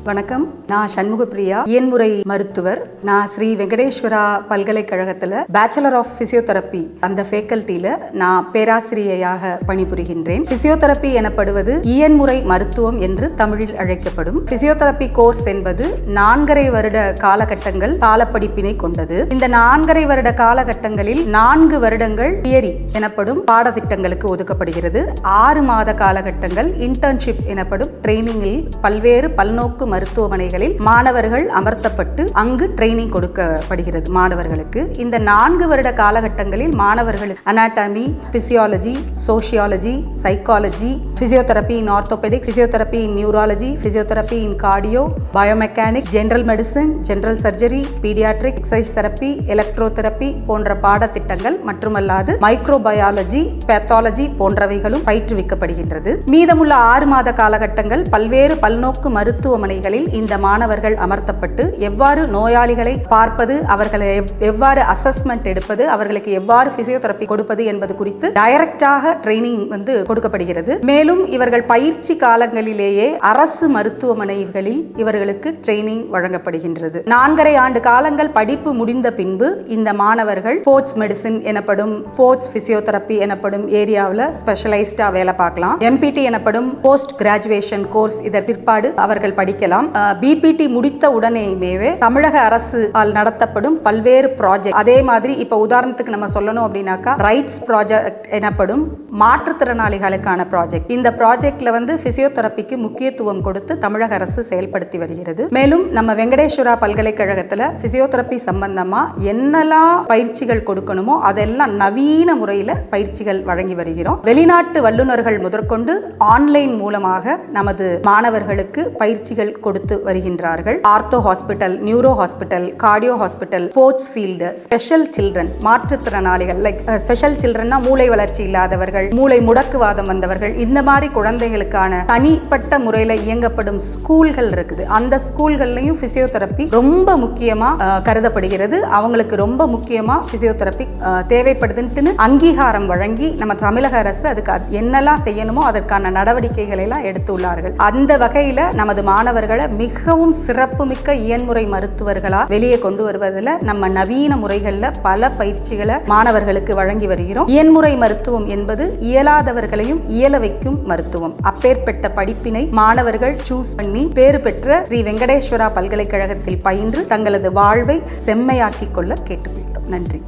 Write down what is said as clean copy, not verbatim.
வணக்கம். நான் சண்முகப்பிரியா, இயன்முறை மருத்துவர். நான் ஸ்ரீ வெங்கடேஸ்வரா பல்கலைக்கழகத்தில் பேச்சுலர் ஆஃப் பிசியோதெரப்பி அந்த ஃபேக்கல்ட்டியில் நான் பேராசிரியையாக பணிபுரிகின்றேன். பிசியோதெரப்பி எனப்படுவது இயன்முறை மருத்துவம் என்று தமிழில் அழைக்கப்படும். பிசியோதெரப்பி கோர்ஸ் என்பது 4.5 வருட காலகட்டங்கள் காலப்படிப்பினை கொண்டது. இந்த 4.5 வருட காலகட்டங்களில் 4 வருடங்கள் தியரி எனப்படும் பாடத்திட்டங்களுக்கு ஒதுக்கப்படுகிறது. 6 மாத காலகட்டங்கள் இன்டர்ன்ஷிப் எனப்படும் ட்ரைனிங்கில் பல்வேறு பல்நோக்கு மருத்துவமனைகளில் மாணவர்கள் அமர்த்தப்பட்டு அங்கு ட்ரைனிங் கொடுக்கப்படுகிறது மாணவர்களுக்கு. இந்த 4 வருட காலகட்டங்களில் மாணவர்களுக்கு anatomy, physiology, sociology, psychology, physiotherapy in orthopaedics, physiotherapy in neurology, physiotherapy in cardio, biomechanic, general medicine, general surgery, paediatric, exercise therapy, electrotherapy போன்ற பாடத்திட்டங்கள் மட்டுமல்லாது மைக்ரோபயாலஜி, பேத்தாலஜி போன்றவைகளும் பயிற்றுவிக்கப்படுகின்றது. மீதமுள்ள 6 மாத காலகட்டங்கள் பல்வேறு பல்நோக்கு மருத்துவமனைகளில் இந்த மாணவர்கள் அமர்த்தப்பட்டு எவ்வாறு நோயாளிகளை பார்ப்பது, அவர்களை எவ்வாறு அசஸ்மெண்ட் எடுப்பது, அவர்களுக்கு எவ்வாறு பிசியோதெரப்பி கொடுப்பது என்பது குறித்து டைரக்டாக ட்ரைனிங் கொடுக்கப்படுகிறது. மேலும் இவர்கள் பயிற்சி காலங்களிலேயே அரசு மருத்துவமனைகளில் இவர்களுக்கு ட்ரைனிங் வழங்கப்படுகின்றது. 4.5 ஆண்டு காலங்கள் படிப்பு முடிந்த பின்பு இந்த மாணவர்கள் ஸ்போர்ட்ஸ் மெடிசின் எனப்படும் ஸ்போர்ட்ஸ் பிசியோதெரப்பி எனப்படும் ஏரியாவில் ஸ்பெஷலைஸ்டா வேலை பார்க்கலாம். எம்பிடி எனப்படும் போஸ்ட் கிராஜுவேஷன் கோர்ஸ் இதற்கு பிற்பாடு அவர்கள் படிக்கலாம். பிபிடி முடித்த உடனேயே தமிழக அரசு நடத்தப்படும் பல்வேறு ப்ராஜெக்ட், அதே மாதிரி இப்ப உதாரணத்துக்கு நம்ம சொல்லணும் அப்படின்னாக்கா ரைட்ஸ் ப்ராஜெக்ட் எனப்படும் மாற்றுத்திறனாளிகளுக்கான ப்ராஜெக்ட். இந்த ப்ராஜெக்ட்ல பிசியோதெரப்பிக்கு முக்கியத்துவம் கொடுத்து தமிழக அரசு செயல்படுத்தி வருகிறது. மேலும் நம்ம வெங்கடேஸ்வரா பல்கலைக்கழகத்துல பிசியோதெரப்பி சம்பந்தமா என்னெல்லாம் பயிற்சிகள் கொடுக்கணுமோ அதெல்லாம் நவீன முறையில பயிற்சிகள் வழங்கி வருகிறோம். வெளிநாட்டு வல்லுநர்கள் முதற்கொண்டு ஆன்லைன் மூலமாக நமது மாணவர்களுக்கு பயிற்சிகள் கொடுத்து வருகின்றார்கள். Ortho hospital, neuro hospital, cardio hospital, sports field, special children, மாற்றுத்திறனாளிகள், லைக் ஸ்பெஷல் சில்ட்ரன்னா மூளை வளர்ச்சி இல்லாதவர்கள், மூளை முடக்குவாதம் வந்தவர்கள், இந்த மாதிரி குழந்தைகளுக்கான தனிப்பட்ட முறையில் இயங்கப்படும் ஸ்கூல்கள் இருக்குது. அந்த ஸ்கூல்கள்லையும் பிசியோதெரப்பி ரொம்ப முக்கியமா கருதப்படுகிறது. அவங்களுக்கு ரொம்ப முக்கியமா பிசியோதெரப்பி தேவைப்படுதுன்னு அங்கீகாரம் வழங்கி நம்ம தமிழக அரசு அதுக்கு என்னெல்லாம் செய்யணுமோ அதற்கான நடவடிக்கைகளை எல்லாம் எடுத்துள்ளார்கள். அந்த வகையில நமது மாணவர்களை மிகவும் சிறப்புமிக்க இயன்முறை மருத்துவர்களா வெளியே கொண்டு வருவதில் நம்ம நவீன முறைகளில் பல பயிற்சிகளை மாணவர்களுக்கு வழங்கி வருகிறோம். இயன்முறை மருத்துவம் என்பது இயலாதவர்களையும் இயல வைக்கும் மருத்துவம். அப்பேற்பட்ட படிப்பினை மாணவர்கள் சூஸ் பண்ணி பேறு பெற்ற ஸ்ரீ வெங்கடேஸ்வரா பல்கலைக்கழகத்தில் பயின்று தங்களது வாழ்வை செம்மையாக்கிக் கொள்ள கேட்டுக்கொள்கிறோம். நன்றி.